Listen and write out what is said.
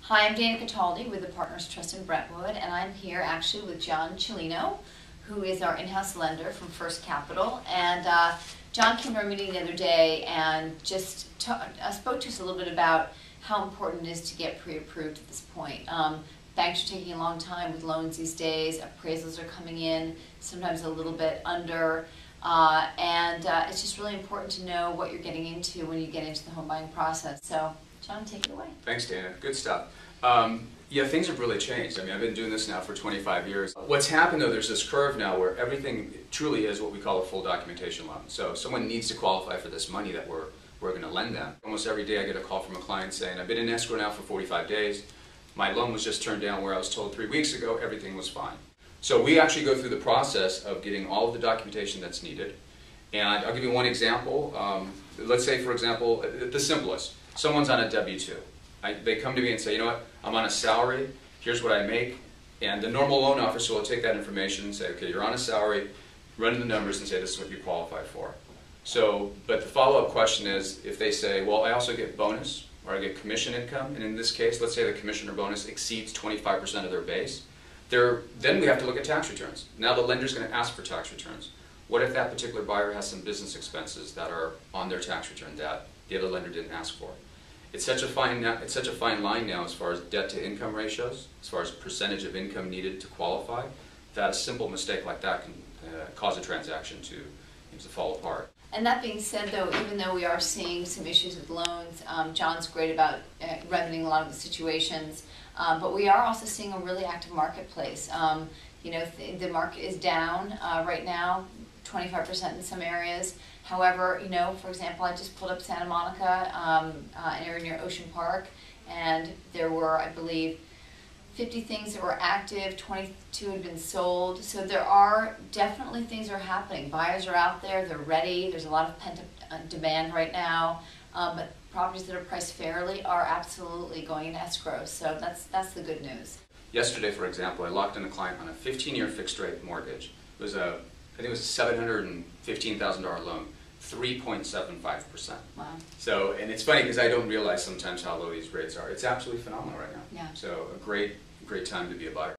Hi, I'm Dana.cataldi with the Partners Trust in Brentwood, and I'm here actually with John Ciolino, who is our in-house lender from First Capital. And John came to our meeting the other day and just spoke to us a little bit about how important it is to get pre-approved at this point. Banks are taking a long time with loans these days. Appraisals are coming in, sometimes a little bit under. It's just really important to know what you're getting into when you get into the home buying process. So, John, take it away. Thanks, Dana. Good stuff. Yeah, things have really changed. I mean, I've been doing this now for 25 years. What's happened, though, there's this curve now where everything truly is what we call a full documentation loan. So someone needs to qualify for this money that we're going to lend them. Almost every day I get a call from a client saying, I've been in escrow now for 45 days. My loan was just turned down where I was told 3 weeks ago everything was fine. So we actually go through the process of getting all of the documentation that's needed. And I'll give you one example. Let's say, for example, the simplest. Someone's on a W-2. They come to me and say, you know what, I'm on a salary, here's what I make, and the normal loan officer will take that information and say, okay, you're on a salary, run the numbers and say this is what you qualify for. So, but the follow-up question is, if they say, well, I also get bonus, or I get commission income, and in this case, let's say the commission or bonus exceeds 25% of their base, then we have to look at tax returns. Now the lender's going to ask for tax returns. What if that particular buyer has some business expenses that are on their tax return that the other lender didn't ask for? It's such a fine line now as far as debt to income ratios, as far as percentage of income needed to qualify, that a simple mistake like that can cause a transaction to fall apart. And that being said, though, even though we are seeing some issues with loans, John's great about remedying a lot of the situations, but we are also seeing a really active marketplace. You know, the market is down right now, 25% in some areas. However, you know, for example, I just pulled up Santa Monica, an area near Ocean Park, and there were, I believe, 50 things that were active, 22 had been sold. So there are definitely things are happening. Buyers are out there, they're ready, there's a lot of pent-up demand right now, but properties that are priced fairly are absolutely going into escrow, so that's the good news. Yesterday, for example, I locked in a client on a 15-year fixed-rate mortgage. It was I think it was a $715,000 loan, 3.75%. Wow. So, and it's funny because I don't realize sometimes how low these rates are. It's absolutely phenomenal right now. Yeah. So a great time to be a buyer.